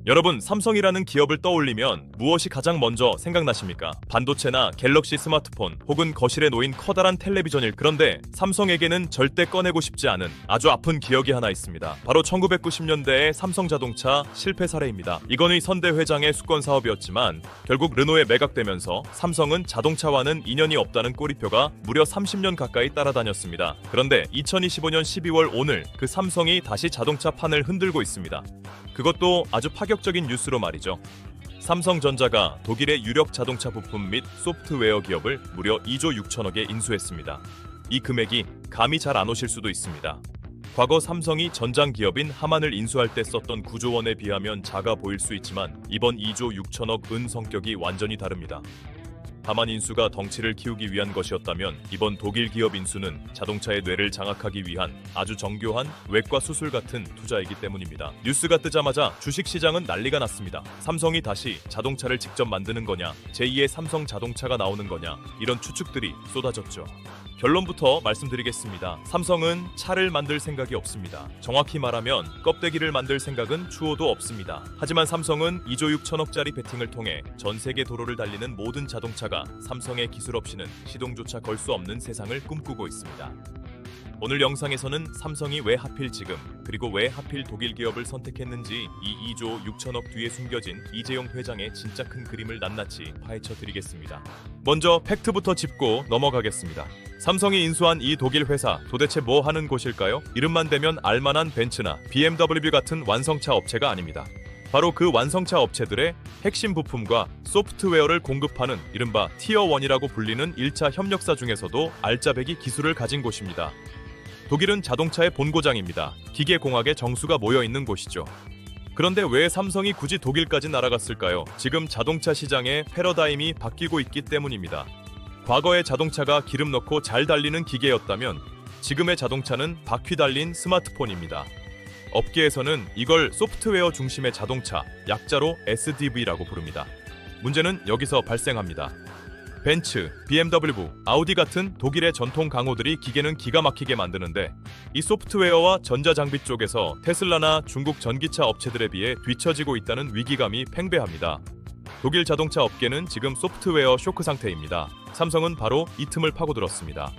여러분, 삼성이라는 기업을 떠올리면 무엇이 가장 먼저 생각나십니까? 반도체나 갤럭시 스마트폰 혹은 거실에 놓인 커다란 텔레비전일. 그런데 삼성에게는 절대 꺼내고 싶지 않은 아주 아픈 기억이 하나 있습니다. 바로 1990년대의 삼성자동차 실패 사례입니다. 이건희 선대 회장의 수건 사업이었지만 결국 르노에 매각되면서 삼성은 자동차와는 인연이 없다는 꼬리표가 무려 30년 가까이 따라다녔습니다. 그런데 2025년 12월 오늘 그 삼성이 다시 자동차 판을 흔들고 있습니다. 그것도 아주 파격적인 뉴스로 말이죠. 삼성전자가 독일의 유력 자동차 부품 및 소프트웨어 기업을 무려 2조 6천억에 인수했습니다. 이 금액이 감이 잘 안 오실 수도 있습니다. 과거 삼성이 전장 기업인 하만을 인수할 때 썼던 9조 원에 비하면 작아 보일 수 있지만 이번 2조 6천억 은 성격이 완전히 다릅니다. 하만 인수가 덩치를 키우기 위한 것이었다면 이번 독일 기업 인수는 자동차의 뇌를 장악하기 위한 아주 정교한 외과 수술 같은 투자이기 때문입니다. 뉴스가 뜨자마자 주식시장은 난리가 났습니다. 삼성이 다시 자동차를 직접 만드는 거냐, 제2의 삼성 자동차가 나오는 거냐, 이런 추측들이 쏟아졌죠. 결론부터 말씀드리겠습니다. 삼성은 차를 만들 생각이 없습니다. 정확히 말하면 껍데기를 만들 생각은 추호도 없습니다. 하지만 삼성은 2조 6천억짜리 베팅을 통해 전 세계 도로를 달리는 모든 자동차가 삼성의 기술 없이는 시동조차 걸 수 없는 세상을 꿈꾸고 있습니다. 오늘 영상에서는 삼성이 왜 하필 지금, 그리고 왜 하필 독일 기업을 선택했는지 이 2조 6천억 뒤에 숨겨진 이재용 회장의 진짜 큰 그림을 낱낱이 파헤쳐 드리겠습니다. 먼저 팩트부터 짚고 넘어가겠습니다. 삼성이 인수한 이 독일 회사 도대체 뭐 하는 곳일까요? 이름만 대면 알만한 벤츠나 BMW 같은 완성차 업체가 아닙니다. 바로 그 완성차 업체들의 핵심 부품과 소프트웨어를 공급하는 이른바 티어1이라고 불리는 1차 협력사 중에서도 알짜배기 기술을 가진 곳입니다. 독일은 자동차의 본고장입니다. 기계공학의 정수가 모여있는 곳이죠. 그런데 왜 삼성이 굳이 독일까지 날아갔을까요? 지금 자동차 시장의 패러다임이 바뀌고 있기 때문입니다. 과거의 자동차가 기름 넣고 잘 달리는 기계였다면 지금의 자동차는 바퀴 달린 스마트폰입니다. 업계에서는 이걸 소프트웨어 중심의 자동차, 약자로 SDV라고 부릅니다. 문제는 여기서 발생합니다. 벤츠, BMW, 아우디 같은 독일의 전통 강호들이 기계는 기가 막히게 만드는데 이 소프트웨어와 전자장비 쪽에서 테슬라나 중국 전기차 업체들에 비해 뒤처지고 있다는 위기감이 팽배합니다. 독일 자동차 업계는 지금 소프트웨어 쇼크 상태입니다. 삼성은 바로 이 틈을 파고들었습니다.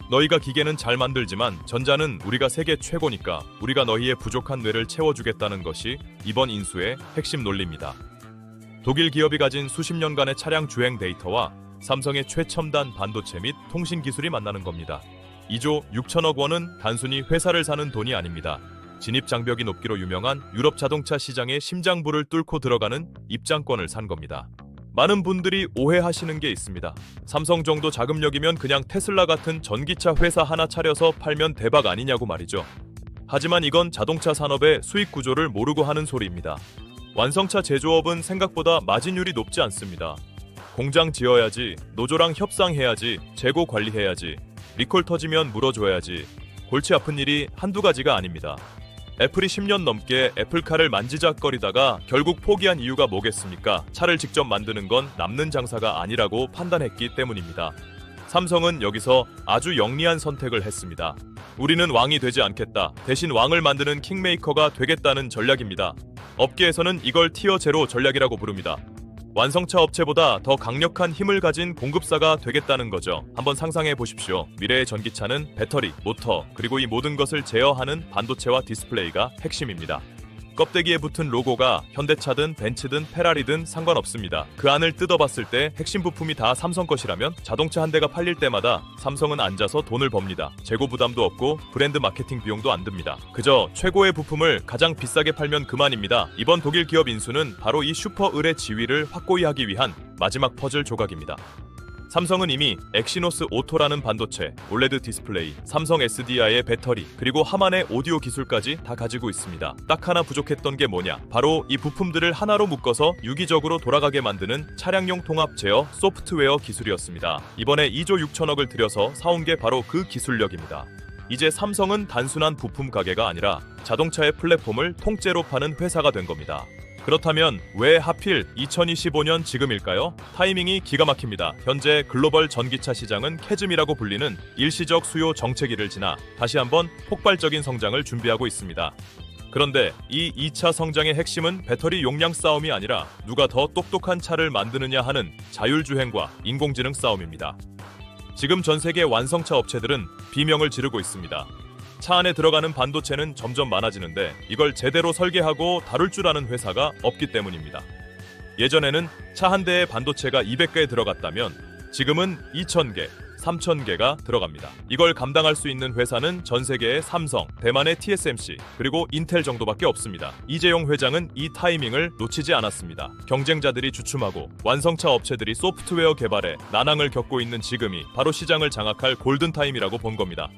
너희가 기계는 잘 만들지만 전자는 우리가 세계 최고니까 우리가 너희의 부족한 뇌를 채워주겠다는 것이 이번 인수의 핵심 논리입니다. 독일 기업이 가진 수십 년간의 차량 주행 데이터와 삼성의 최첨단 반도체 및 통신 기술이 만나는 겁니다. 2조 6천억 원은 단순히 회사를 사는 돈이 아닙니다. 진입 장벽이 높기로 유명한 유럽 자동차 시장의 심장부를 뚫고 들어가는 입장권을 산 겁니다. 많은 분들이 오해하시는 게 있습니다. 삼성 정도 자금력이면 그냥 테슬라 같은 전기차 회사 하나 차려서 팔면 대박 아니냐고 말이죠. 하지만 이건 자동차 산업의 수익 구조를 모르고 하는 소리입니다. 완성차 제조업은 생각보다 마진율이 높지 않습니다. 공장 지어야지, 노조랑 협상해야지, 재고 관리해야지, 리콜 터지면 물어줘야지, 골치 아픈 일이 한두 가지가 아닙니다. 애플이 10년 넘게 애플카를 만지작거리다가 결국 포기한 이유가 뭐겠습니까? 차를 직접 만드는 건 남는 장사가 아니라고 판단했기 때문입니다. 삼성은 여기서 아주 영리한 선택을 했습니다. 우리는 왕이 되지 않겠다. 대신 왕을 만드는 킹메이커가 되겠다는 전략입니다. 업계에서는 이걸 티어 제로 전략이라고 부릅니다. 완성차 업체보다 더 강력한 힘을 가진 공급사가 되겠다는 거죠. 한번 상상해 보십시오. 미래의 전기차는 배터리, 모터, 그리고 이 모든 것을 제어하는 반도체와 디스플레이가 핵심입니다. 껍데기에 붙은 로고가 현대차든 벤츠든 페라리든 상관없습니다. 그 안을 뜯어봤을 때 핵심 부품이 다 삼성 것이라면 자동차 한 대가 팔릴 때마다 삼성은 앉아서 돈을 법니다. 재고 부담도 없고 브랜드 마케팅 비용도 안 듭니다. 그저 최고의 부품을 가장 비싸게 팔면 그만입니다. 이번 독일 기업 인수는 바로 이 슈퍼을의 지위를 확고히 하기 위한 마지막 퍼즐 조각입니다. 삼성은 이미 엑시노스 오토라는 반도체, 올레드 디스플레이, 삼성 SDI의 배터리, 그리고 하만의 오디오 기술까지 다 가지고 있습니다. 딱 하나 부족했던 게 뭐냐? 바로 이 부품들을 하나로 묶어서 유기적으로 돌아가게 만드는 차량용 통합 제어 소프트웨어 기술이었습니다. 이번에 2조 6천억을 들여서 사온 게 바로 그 기술력입니다. 이제 삼성은 단순한 부품 가게가 아니라 자동차의 플랫폼을 통째로 파는 회사가 된 겁니다. 그렇다면 왜 하필 2025년 지금일까요? 타이밍이 기가 막힙니다. 현재 글로벌 전기차 시장은 캐즘이라고 불리는 일시적 수요 정체기를 지나 다시 한번 폭발적인 성장을 준비하고 있습니다. 그런데 이 2차 성장의 핵심은 배터리 용량 싸움이 아니라 누가 더 똑똑한 차를 만드느냐 하는 자율주행과 인공지능 싸움입니다. 지금 전 세계 완성차 업체들은 비명을 지르고 있습니다. 차 안에 들어가는 반도체는 점점 많아지는데 이걸 제대로 설계하고 다룰 줄 아는 회사가 없기 때문입니다. 예전에는 차 한 대에 반도체가 200개 들어갔다면 지금은 2,000개, 3,000개가 들어갑니다. 이걸 감당할 수 있는 회사는 전 세계의 삼성, 대만의 TSMC, 그리고 인텔 정도밖에 없습니다. 이재용 회장은 이 타이밍을 놓치지 않았습니다. 경쟁자들이 주춤하고 완성차 업체들이 소프트웨어 개발에 난항을 겪고 있는 지금이 바로 시장을 장악할 골든타임이라고 본 겁니다.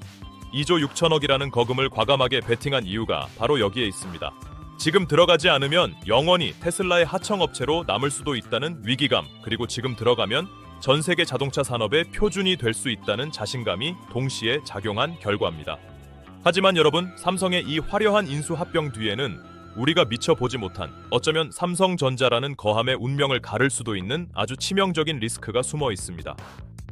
2조 6천억이라는 거금을 과감하게 베팅한 이유가 바로 여기에 있습니다. 지금 들어가지 않으면 영원히 테슬라의 하청업체로 남을 수도 있다는 위기감, 그리고 지금 들어가면 전 세계 자동차 산업의 표준이 될 수 있다는 자신감이 동시에 작용한 결과입니다. 하지만 여러분, 삼성의 이 화려한 인수 합병 뒤에는 우리가 미처 보지 못한, 어쩌면 삼성전자라는 거함의 운명을 가를 수도 있는 아주 치명적인 리스크가 숨어 있습니다.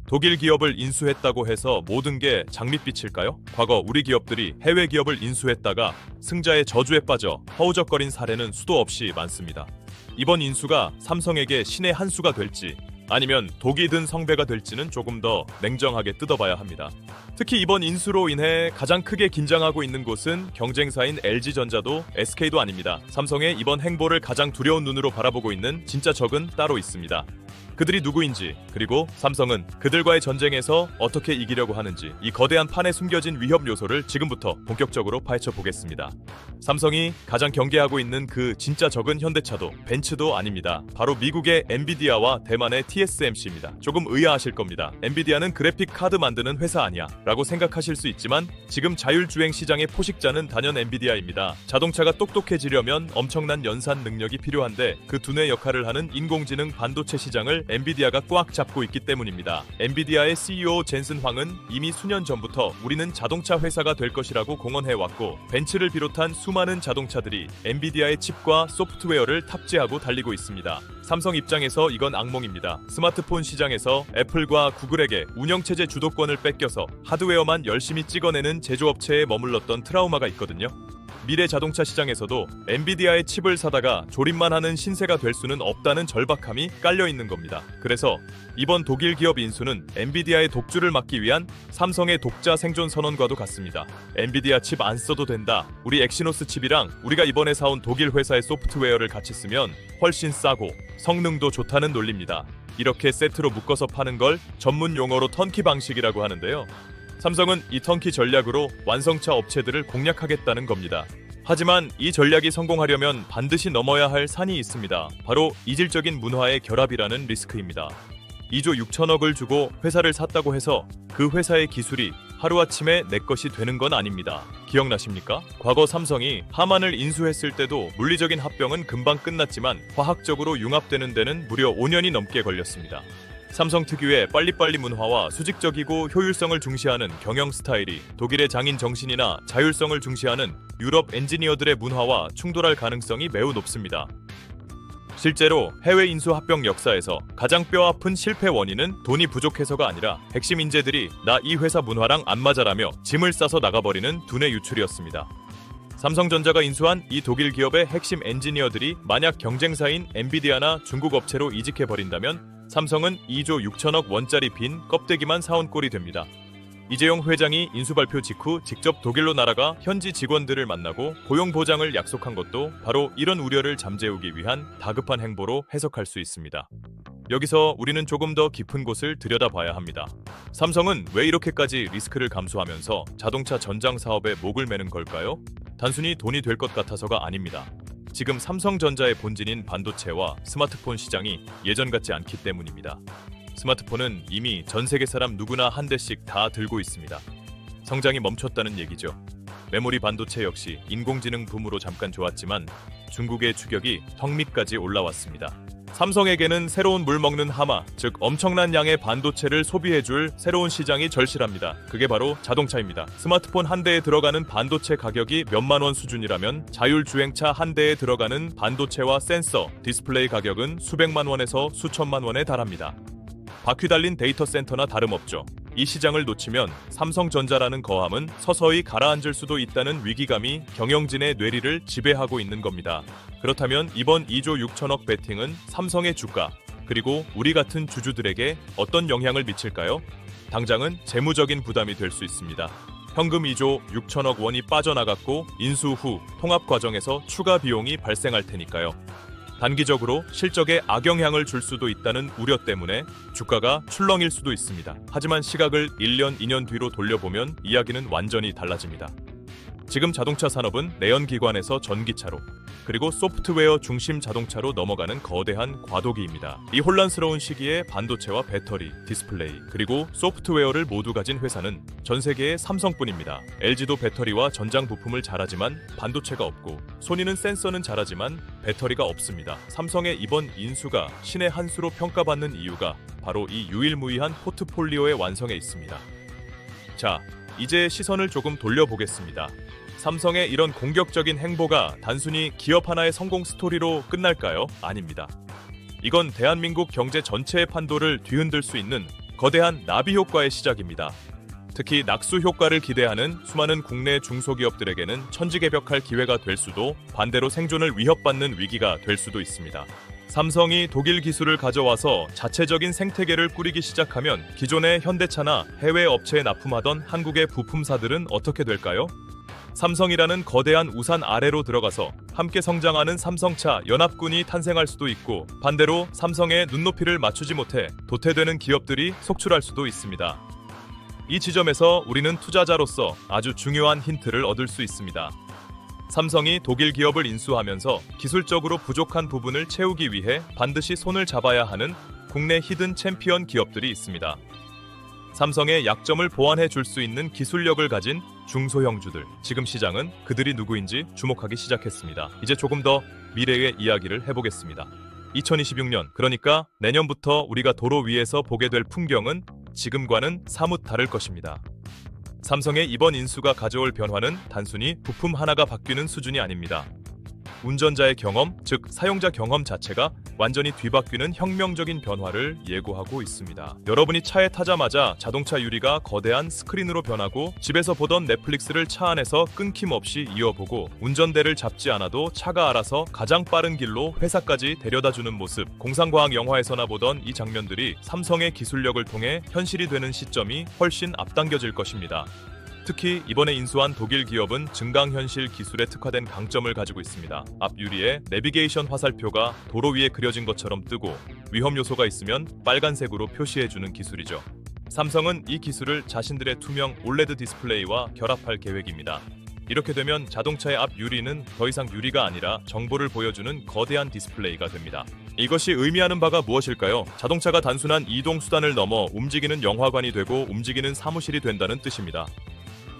독일 기업을 인수했다고 해서 모든 게 장밋빛일까요? 과거 우리 기업들이 해외 기업을 인수했다가 승자의 저주에 빠져 허우적거린 사례는 수도 없이 많습니다. 이번 인수가 삼성에게 신의 한 수가 될지 아니면 독이 든 성배가 될지는 조금 더 냉정하게 뜯어봐야 합니다. 특히 이번 인수로 인해 가장 크게 긴장하고 있는 곳은 경쟁사인 LG전자도 SK도 아닙니다. 삼성의 이번 행보를 가장 두려운 눈으로 바라보고 있는 진짜 적은 따로 있습니다. 그들이 누구인지, 그리고 삼성은 그들과의 전쟁에서 어떻게 이기려고 하는지, 이 거대한 판에 숨겨진 위협 요소를 지금부터 본격적으로 파헤쳐 보겠습니다. 삼성이 가장 경계하고 있는 그 진짜 적은 현대차도 벤츠도 아닙니다. 바로 미국의 엔비디아와 대만의 TSMC입니다. 조금 의아하실 겁니다. 엔비디아는 그래픽 카드 만드는 회사 아니야 라고 생각하실 수 있지만 지금 자율주행 시장의 포식자는 단연 엔비디아입니다. 자동차가 똑똑해지려면 엄청난 연산 능력이 필요한데 그 두뇌 역할을 하는 인공지능 반도체 시장을 엔비디아가 꽉 잡고 있기 때문입니다. 엔비디아의 CEO 젠슨 황은 이미 수년 전부터 우리는 자동차 회사가 될 것이라고 공언해왔고, 벤츠를 비롯한 수많은 자동차들이 엔비디아의 칩과 소프트웨어를 탑재하고 달리고 있습니다. 삼성 입장에서 이건 악몽입니다. 스마트폰 시장에서 애플과 구글에게 운영체제 주도권을 뺏겨서 하드웨어만 열심히 찍어내는 제조업체에 머물렀던 트라우마가 있거든요. 미래 자동차 시장에서도 엔비디아의 칩을 사다가 조립만 하는 신세가 될 수는 없다는 절박함이 깔려 있는 겁니다. 그래서 이번 독일 기업 인수는 엔비디아의 독주를 막기 위한 삼성의 독자 생존 선언과도 같습니다. 엔비디아 칩 안 써도 된다. 우리 엑시노스 칩이랑 우리가 이번에 사온 독일 회사의 소프트웨어를 같이 쓰면 훨씬 싸고 성능도 좋다는 논리입니다. 이렇게 세트로 묶어서 파는 걸 전문 용어로 턴키 방식이라고 하는데요. 삼성은 이 턴키 전략으로 완성차 업체들을 공략하겠다는 겁니다. 하지만 이 전략이 성공하려면 반드시 넘어야 할 산이 있습니다. 바로 이질적인 문화의 결합이라는 리스크입니다. 2조 6천억을 주고 회사를 샀다고 해서 그 회사의 기술이 하루아침에 내 것이 되는 건 아닙니다. 기억나십니까? 과거 삼성이 하만을 인수했을 때도 물리적인 합병은 금방 끝났지만 화학적으로 융합되는 데는 무려 5년이 넘게 걸렸습니다. 삼성 특유의 빨리빨리 문화와 수직적이고 효율성을 중시하는 경영 스타일이 독일의 장인 정신이나 자율성을 중시하는 유럽 엔지니어들의 문화와 충돌할 가능성이 매우 높습니다. 실제로 해외 인수 합병 역사에서 가장 뼈아픈 실패 원인은 돈이 부족해서가 아니라 핵심 인재들이 나 이 회사 문화랑 안 맞아라며 짐을 싸서 나가버리는 두뇌 유출이었습니다. 삼성전자가 인수한 이 독일 기업의 핵심 엔지니어들이 만약 경쟁사인 엔비디아나 중국 업체로 이직해버린다면 삼성은 2조 6천억 원짜리 빈 껍데기만 사온 꼴이 됩니다. 이재용 회장이 인수 발표 직후 직접 독일로 날아가 현지 직원들을 만나고 고용 보장을 약속한 것도 바로 이런 우려를 잠재우기 위한 다급한 행보로 해석할 수 있습니다. 여기서 우리는 조금 더 깊은 곳을 들여다봐야 합니다. 삼성은 왜 이렇게까지 리스크를 감수하면서 자동차 전장 사업에 목을 매는 걸까요? 단순히 돈이 될 것 같아서가 아닙니다. 지금 삼성전자의 본진인 반도체와 스마트폰 시장이 예전 같지 않기 때문입니다. 스마트폰은 이미 전 세계 사람 누구나 한 대씩 다 들고 있습니다. 성장이 멈췄다는 얘기죠. 메모리 반도체 역시 인공지능 붐으로 잠깐 좋았지만 중국의 추격이 턱 밑까지 올라왔습니다. 삼성에게는 새로운 물 먹는 하마, 즉 엄청난 양의 반도체를 소비해줄 새로운 시장이 절실합니다. 그게 바로 자동차입니다. 스마트폰 한 대에 들어가는 반도체 가격이 몇만 원 수준이라면 자율주행차 한 대에 들어가는 반도체와 센서, 디스플레이 가격은 수백만 원에서 수천만 원에 달합니다. 바퀴 달린 데이터 센터나 다름없죠. 이 시장을 놓치면 삼성전자라는 거함은 서서히 가라앉을 수도 있다는 위기감이 경영진의 뇌리를 지배하고 있는 겁니다. 그렇다면 이번 2조 6천억 베팅은 삼성의 주가, 그리고 우리 같은 주주들에게 어떤 영향을 미칠까요? 당장은 재무적인 부담이 될 수 있습니다. 현금 2조 6천억 원이 빠져나갔고 인수 후 통합 과정에서 추가 비용이 발생할 테니까요. 단기적으로 실적에 악영향을 줄 수도 있다는 우려 때문에 주가가 출렁일 수도 있습니다. 하지만 시각을 1년, 2년 뒤로 돌려보면 이야기는 완전히 달라집니다. 지금 자동차 산업은 내연기관에서 전기차로, 그리고 소프트웨어 중심 자동차로 넘어가는 거대한 과도기입니다. 이 혼란스러운 시기에 반도체와 배터리, 디스플레이, 그리고 소프트웨어를 모두 가진 회사는 전 세계에 삼성뿐입니다. LG도 배터리와 전장 부품을 잘하지만 반도체가 없고, 소니는 센서는 잘하지만 배터리가 없습니다. 삼성의 이번 인수가 신의 한 수로 평가받는 이유가 바로 이 유일무이한 포트폴리오의 완성에 있습니다. 자, 이제 시선을 조금 돌려보겠습니다. 삼성의 이런 공격적인 행보가 단순히 기업 하나의 성공 스토리로 끝날까요? 아닙니다. 이건 대한민국 경제 전체의 판도를 뒤흔들 수 있는 거대한 나비 효과의 시작입니다. 특히 낙수 효과를 기대하는 수많은 국내 중소기업들에게는 천지개벽할 기회가 될 수도, 반대로 생존을 위협받는 위기가 될 수도 있습니다. 삼성이 독일 기술을 가져와서 자체적인 생태계를 꾸리기 시작하면 기존의 현대차나 해외 업체에 납품하던 한국의 부품사들은 어떻게 될까요? 삼성이라는 거대한 우산 아래로 들어가서 함께 성장하는 삼성차 연합군이 탄생할 수도 있고, 반대로 삼성의 눈높이를 맞추지 못해 도태되는 기업들이 속출할 수도 있습니다. 이 지점에서 우리는 투자자로서 아주 중요한 힌트를 얻을 수 있습니다. 삼성이 독일 기업을 인수하면서 기술적으로 부족한 부분을 채우기 위해 반드시 손을 잡아야 하는 국내 히든 챔피언 기업들이 있습니다. 삼성의 약점을 보완해 줄 수 있는 기술력을 가진 중소형주들, 지금 시장은 그들이 누구인지 주목하기 시작했습니다. 이제 조금 더 미래의 이야기를 해보겠습니다. 2026년, 그러니까 내년부터 우리가 도로 위에서 보게 될 풍경은 지금과는 사뭇 다를 것입니다. 삼성의 이번 인수가 가져올 변화는 단순히 부품 하나가 바뀌는 수준이 아닙니다. 운전자의 경험, 즉 사용자 경험 자체가 완전히 뒤바뀌는 혁명적인 변화를 예고하고 있습니다. 여러분이 차에 타자마자 자동차 유리가 거대한 스크린으로 변하고, 집에서 보던 넷플릭스를 차 안에서 끊김없이 이어보고, 운전대를 잡지 않아도 차가 알아서 가장 빠른 길로 회사까지 데려다주는 모습, 공상과학 영화에서나 보던 이 장면들이 삼성의 기술력을 통해 현실이 되는 시점이 훨씬 앞당겨질 것입니다. 특히 이번에 인수한 독일 기업은 증강현실 기술에 특화된 강점을 가지고 있습니다. 앞 유리에 내비게이션 화살표가 도로 위에 그려진 것처럼 뜨고, 위험 요소가 있으면 빨간색으로 표시해주는 기술이죠. 삼성은 이 기술을 자신들의 투명 올레드 디스플레이와 결합할 계획입니다. 이렇게 되면 자동차의 앞 유리는 더 이상 유리가 아니라 정보를 보여주는 거대한 디스플레이가 됩니다. 이것이 의미하는 바가 무엇일까요? 자동차가 단순한 이동 수단을 넘어 움직이는 영화관이 되고 움직이는 사무실이 된다는 뜻입니다.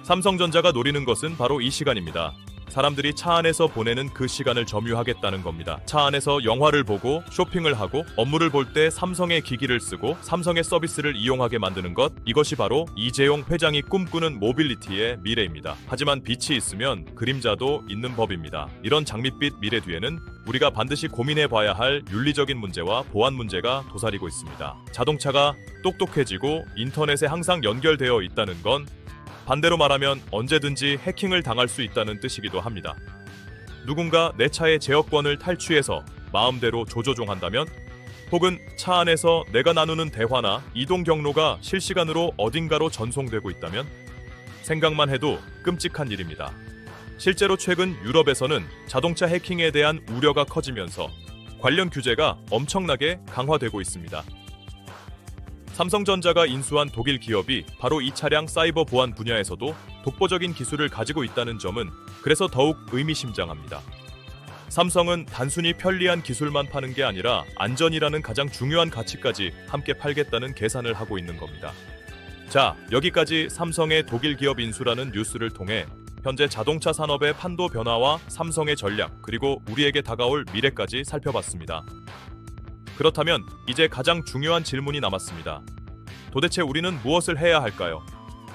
삼성전자가 노리는 것은 바로 이 시간입니다. 사람들이 차 안에서 보내는 그 시간을 점유하겠다는 겁니다. 차 안에서 영화를 보고 쇼핑을 하고 업무를 볼 때 삼성의 기기를 쓰고 삼성의 서비스를 이용하게 만드는 것, 이것이 바로 이재용 회장이 꿈꾸는 모빌리티의 미래입니다. 하지만 빛이 있으면 그림자도 있는 법입니다. 이런 장밋빛 미래 뒤에는 우리가 반드시 고민해 봐야 할 윤리적인 문제와 보안 문제가 도사리고 있습니다. 자동차가 똑똑해지고 인터넷에 항상 연결되어 있다는 건 반대로 말하면 언제든지 해킹을 당할 수 있다는 뜻이기도 합니다. 누군가 내 차의 제어권을 탈취해서 마음대로 조조종한다면, 혹은 차 안에서 내가 나누는 대화나 이동 경로가 실시간으로 어딘가로 전송되고 있다면, 생각만 해도 끔찍한 일입니다. 실제로 최근 유럽에서는 자동차 해킹에 대한 우려가 커지면서 관련 규제가 엄청나게 강화되고 있습니다. 삼성전자가 인수한 독일 기업이 바로 이 차량 사이버 보안 분야에서도 독보적인 기술을 가지고 있다는 점은 그래서 더욱 의미심장합니다. 삼성은 단순히 편리한 기술만 파는 게 아니라 안전이라는 가장 중요한 가치까지 함께 팔겠다는 계산을 하고 있는 겁니다. 자, 여기까지 삼성의 독일 기업 인수라는 뉴스를 통해 현재 자동차 산업의 판도 변화와 삼성의 전략, 그리고 우리에게 다가올 미래까지 살펴봤습니다. 그렇다면 이제 가장 중요한 질문이 남았습니다. 도대체 우리는 무엇을 해야 할까요?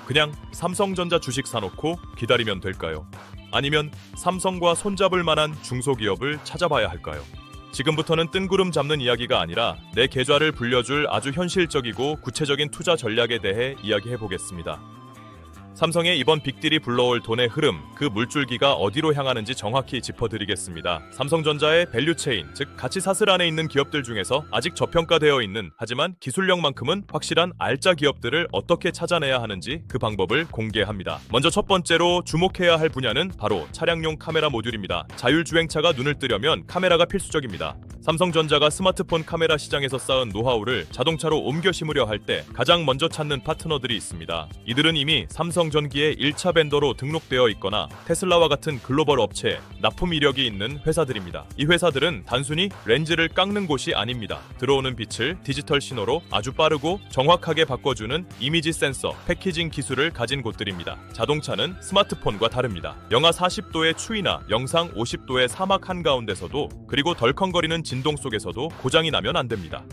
그냥 삼성전자 주식 사놓고 기다리면 될까요? 아니면 삼성과 손잡을 만한 중소기업을 찾아봐야 할까요? 지금부터는 뜬구름 잡는 이야기가 아니라 내 계좌를 불려줄 아주 현실적이고 구체적인 투자 전략에 대해 이야기해 보겠습니다. 삼성의 이번 빅딜이 불러올 돈의 흐름, 그 물줄기가 어디로 향하는지 정확히 짚어드리겠습니다. 삼성전자의 밸류체인, 즉 가치 사슬 안에 있는 기업들 중에서 아직 저평가되어 있는 하지만 기술력만큼은 확실한 알짜 기업들을 어떻게 찾아내야 하는지 그 방법을 공개합니다. 먼저 첫 번째로 주목해야 할 분야는 바로 차량용 카메라 모듈입니다. 자율주행차가 눈을 뜨려면 카메라가 필수적입니다. 삼성전자가 스마트폰 카메라 시장에서 쌓은 노하우를 자동차로 옮겨 심으려 할 때 가장 먼저 찾는 파트너들이 있습니다. 이들은 이미 삼성전기의 1차 벤더로 등록되어 있거나 테슬라와 같은 글로벌 업체, 납품 이력이 있는 회사들입니다. 이 회사들은 단순히 렌즈를 깎는 곳이 아닙니다. 들어오는 빛을 디지털 신호로 아주 빠르고 정확하게 바꿔주는 이미지 센서, 패키징 기술을 가진 곳들입니다. 자동차는 스마트폰과 다릅니다. 영하 40도의 추위나 영상 50도의 사막 한가운데서도 그리고 덜컹거리는 진동 속에서도 고장이 나면 안 됩니다.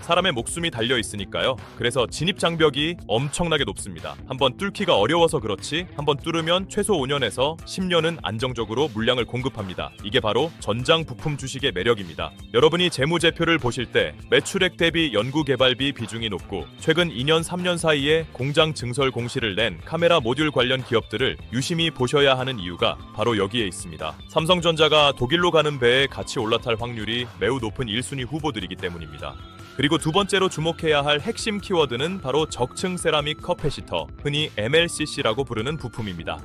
사람의 목숨이 달려 있으니까요. 그래서 진입 장벽이 엄청나게 높습니다. 한번 뚫기가 어려워서 그렇지 한번 뚫으면 최소 5년에서 10년은 안정적으로 물량을 공급합니다. 이게 바로 전장 부품 주식의 매력입니다. 여러분이 재무제표를 보실 때 매출액 대비 연구개발비 비중이 높고 최근 2년 3년 사이에 공장 증설 공시를 낸 카메라 모듈 관련 기업들을 유심히 보셔야 하는 이유가 바로 여기에 있습니다. 삼성전자가 독일로 가는 배에 같이 올라탈 확률이 매우 높은 1순위 후보들이기 때문입니다. 그리고 두 번째로 주목해야 할 핵심 키워드는 바로 적층 세라믹 커패시터, 흔히 MLCC라고 부르는 부품입니다.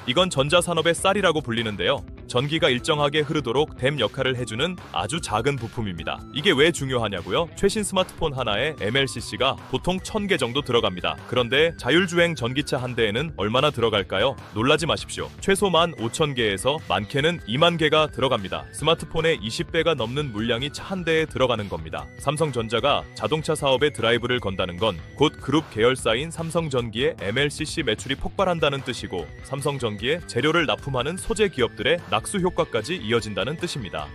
이건 전자산업의 쌀이라고 불리는데요. 전기가 일정하게 흐르도록 댐 역할을 해주는 아주 작은 부품입니다. 이게 왜 중요하냐고요? 최신 스마트폰 하나에 MLCC가 보통 1000개 정도 들어갑니다. 그런데 자율주행 전기차 한 대에는 얼마나 들어갈까요? 놀라지 마십시오. 최소 15,000개에서 많게는 2만 개가 들어갑니다. 스마트폰의 20배가 넘는 물량이 차 한 대에 들어가는 겁니다. 삼성전자가 자동차 사업에 드라이브를 건다는 건 곧 그룹 계열사인 삼성전기의 MLCC 매출이 폭발한다는 뜻이고 삼성전기에 재료를 납품하는 소재 기업들의 낙수 효과까지 이어진다는 뜻입니다.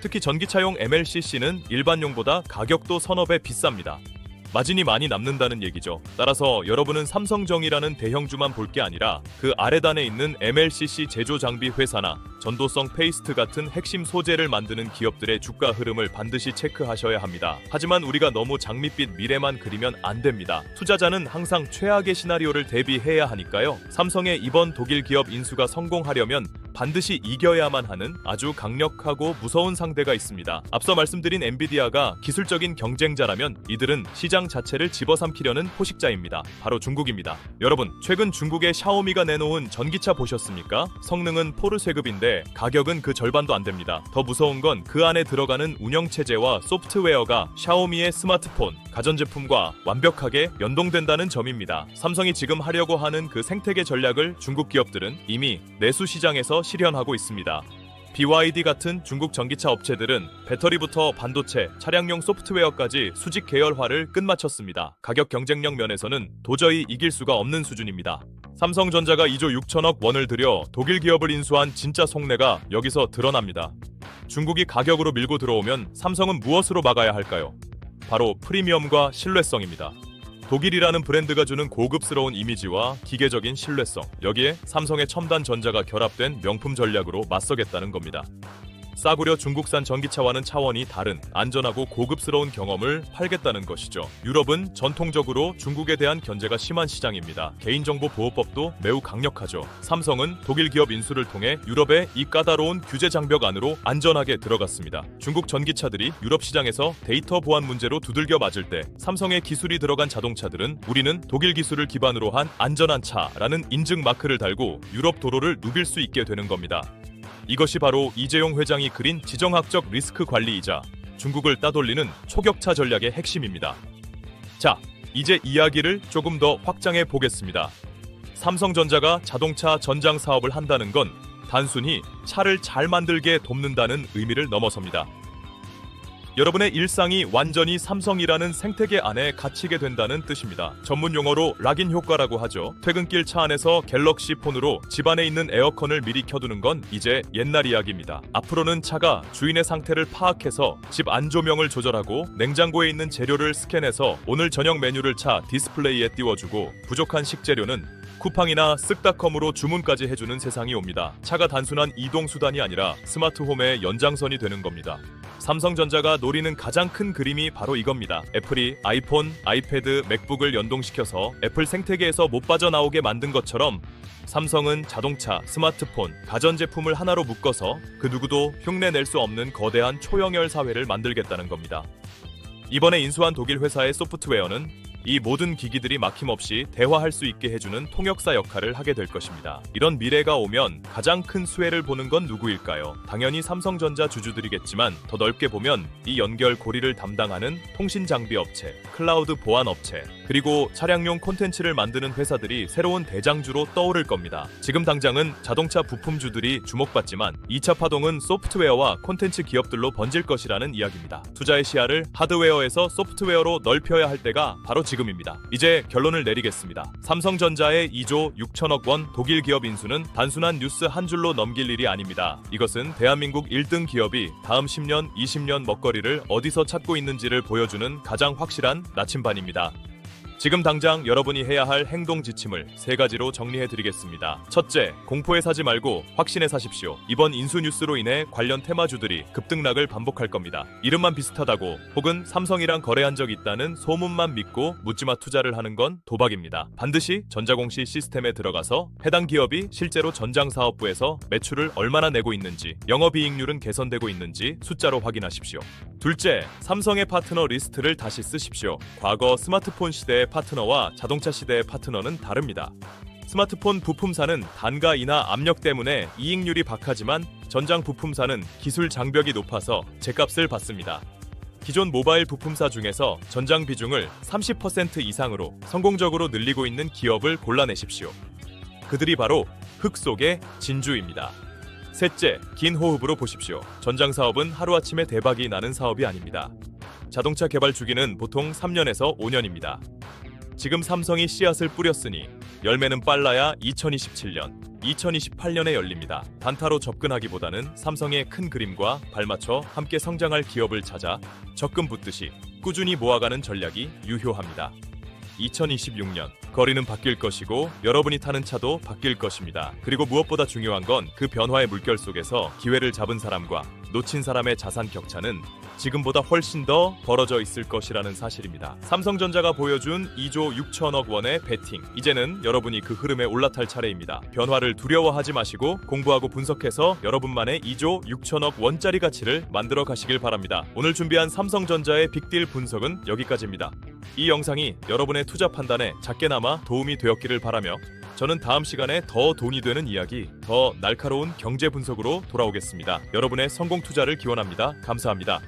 특히 전기차용 MLCC는 일반용보다 가격도 서너 배 비쌉니다. 마진이 많이 남는다는 얘기죠. 따라서 여러분은 삼성정이라는 대형주만 볼 게 아니라 그 아래단에 있는 MLCC 제조 장비 회사나 전도성 페이스트 같은 핵심 소재를 만드는 기업들의 주가 흐름을 반드시 체크하셔야 합니다. 하지만 우리가 너무 장밋빛 미래만 그리면 안 됩니다. 투자자는 항상 최악의 시나리오를 대비해야 하니까요. 삼성의 이번 독일 기업 인수가 성공하려면 반드시 이겨야만 하는 아주 강력하고 무서운 상대가 있습니다. 앞서 말씀드린 엔비디아가 기술적인 경쟁자라면 이들은 시장 자체를 집어삼키려는 포식자입니다. 바로 중국입니다. 여러분, 최근 중국의 샤오미가 내놓은 전기차 보셨습니까? 성능은 포르쉐급인데 가격은 그 절반도 안 됩니다. 더 무서운 건 그 안에 들어가는 운영체제와 소프트웨어가 샤오미의 스마트폰, 가전제품과 완벽하게 연동된다는 점입니다. 삼성이 지금 하려고 하는 그 생태계 전략을 중국 기업들은 이미 내수 시장에서 실현하고 있습니다. BYD 같은 중국 전기차 업체들은 배터리부터 반도체, 차량용 소프트웨어까지 수직 계열화를 끝마쳤습니다. 가격 경쟁력 면에서는 도저히 이길 수가 없는 수준입니다. 삼성전자가 2조 6천억 원을 들여 독일 기업을 인수한 진짜 속내가 여기서 드러납니다. 중국이 가격으로 밀고 들어오면 삼성은 무엇으로 막아야 할까요? 바로 프리미엄과 신뢰성입니다. 독일이라는 브랜드가 주는 고급스러운 이미지와 기계적인 신뢰성, 여기에 삼성의 첨단 전자가 결합된 명품 전략으로 맞서겠다는 겁니다. 싸구려 중국산 전기차와는 차원이 다른 안전하고 고급스러운 경험을 팔겠다는 것이죠. 유럽은 전통적으로 중국에 대한 견제가 심한 시장입니다. 개인정보보호법도 매우 강력하죠. 삼성은 독일 기업 인수를 통해 유럽의 이 까다로운 규제 장벽 안으로 안전하게 들어갔습니다. 중국 전기차들이 유럽 시장에서 데이터 보안 문제로 두들겨 맞을 때 삼성의 기술이 들어간 자동차들은 우리는 독일 기술을 기반으로 한 안전한 차라는 인증 마크를 달고 유럽 도로를 누빌 수 있게 되는 겁니다. 이것이 바로 이재용 회장이 그린 지정학적 리스크 관리이자 중국을 따돌리는 초격차 전략의 핵심입니다. 자, 이제 이야기를 조금 더 확장해 보겠습니다. 삼성전자가 자동차 전장 사업을 한다는 건 단순히 차를 잘 만들게 돕는다는 의미를 넘어섭니다. 여러분의 일상이 완전히 삼성이라는 생태계 안에 갇히게 된다는 뜻입니다. 전문 용어로 락인 효과라고 하죠. 퇴근길 차 안에서 갤럭시 폰으로 집안에 있는 에어컨을 미리 켜두는 건 이제 옛날 이야기입니다. 앞으로는 차가 주인의 상태를 파악해서 집 안조명을 조절하고 냉장고에 있는 재료를 스캔해서 오늘 저녁 메뉴를 차 디스플레이에 띄워주고 부족한 식재료는 쿠팡이나 쓱닷컴으로 주문까지 해주는 세상이 옵니다. 차가 단순한 이동수단이 아니라 스마트홈의 연장선이 되는 겁니다. 삼성전자가 노리는 가장 큰 그림이 바로 이겁니다. 애플이 아이폰, 아이패드, 맥북을 연동시켜서 애플 생태계에서 못 빠져나오게 만든 것처럼 삼성은 자동차, 스마트폰, 가전제품을 하나로 묶어서 그 누구도 흉내낼 수 없는 거대한 초영열 사회를 만들겠다는 겁니다. 이번에 인수한 독일 회사의 소프트웨어는 이 모든 기기들이 막힘없이 대화할 수 있게 해주는 통역사 역할을 하게 될 것입니다. 이런 미래가 오면 가장 큰 수혜를 보는 건 누구일까요? 당연히 삼성전자 주주들이겠지만 더 넓게 보면 이 연결 고리를 담당하는 통신 장비 업체, 클라우드 보안 업체, 그리고 차량용 콘텐츠를 만드는 회사들이 새로운 대장주로 떠오를 겁니다. 지금 당장은 자동차 부품주들이 주목받지만 2차 파동은 소프트웨어와 콘텐츠 기업들로 번질 것이라는 이야기입니다. 투자의 시야를 하드웨어에서 소프트웨어로 넓혀야 할 때가 바로 지금입니다. 이제 결론을 내리겠습니다. 삼성전자의 2조 6천억 원 독일 기업 인수는 단순한 뉴스 한 줄로 넘길 일이 아닙니다. 이것은 대한민국 1등 기업이 다음 10년, 20년 먹거리를 어디서 찾고 있는지를 보여주는 가장 확실한 나침반입니다. 지금 당장 여러분이 해야 할 행동 지침을 3가지로 정리해드리겠습니다. 첫째, 공포에 사지 말고 확신에 사십시오. 이번 인수 뉴스로 인해 관련 테마주들이 급등락을 반복할 겁니다. 이름만 비슷하다고 혹은 삼성이랑 거래한 적 있다는 소문만 믿고 묻지마 투자를 하는 건 도박입니다. 반드시 전자공시 시스템에 들어가서 해당 기업이 실제로 전장사업부에서 매출을 얼마나 내고 있는지, 영업이익률은 개선되고 있는지 숫자로 확인하십시오. 둘째, 삼성의 파트너 리스트를 다시 쓰십시오. 과거 스마트폰 시대의 파트너와 자동차 시대의 파트너는 다릅니다. 스마트폰 부품사는 단가 인하 압력 때문에 이익률이 박하지만 전장 부품사는 기술 장벽이 높아서 제값을 받습니다. 기존 모바일 부품사 중에서 전장 비중을 30% 이상으로 성공적으로 늘리고 있는 기업을 골라내십시오. 그들이 바로 흙 속의 진주입니다. 셋째, 긴 호흡으로 보십시오. 전장 사업은 하루아침에 대박이 나는 사업이 아닙니다. 자동차 개발 주기는 보통 3년에서 5년입니다. 지금 삼성이 씨앗을 뿌렸으니 열매는 빨라야 2027년, 2028년에 열립니다. 단타로 접근하기보다는 삼성의 큰 그림과 발맞춰 함께 성장할 기업을 찾아 적금 붓듯이 꾸준히 모아가는 전략이 유효합니다. 2026년, 거리는 바뀔 것이고 여러분이 타는 차도 바뀔 것입니다. 그리고 무엇보다 중요한 건 그 변화의 물결 속에서 기회를 잡은 사람과 놓친 사람의 자산 격차는 지금보다 훨씬 더 벌어져 있을 것이라는 사실입니다. 삼성전자가 보여준 2조 6천억 원의 베팅, 이제는 여러분이 그 흐름에 올라탈 차례입니다. 변화를 두려워하지 마시고 공부하고 분석해서 여러분만의 2조 6천억 원짜리 가치를 만들어 가시길 바랍니다. 오늘 준비한 삼성전자의 빅딜 분석은 여기까지입니다. 이 영상이 여러분의 투자 판단에 작게나마 도움이 되었기를 바라며 저는 다음 시간에 더 돈이 되는 이야기, 더 날카로운 경제 분석으로 돌아오겠습니다. 여러분의 성공 투자를 기원합니다. 감사합니다.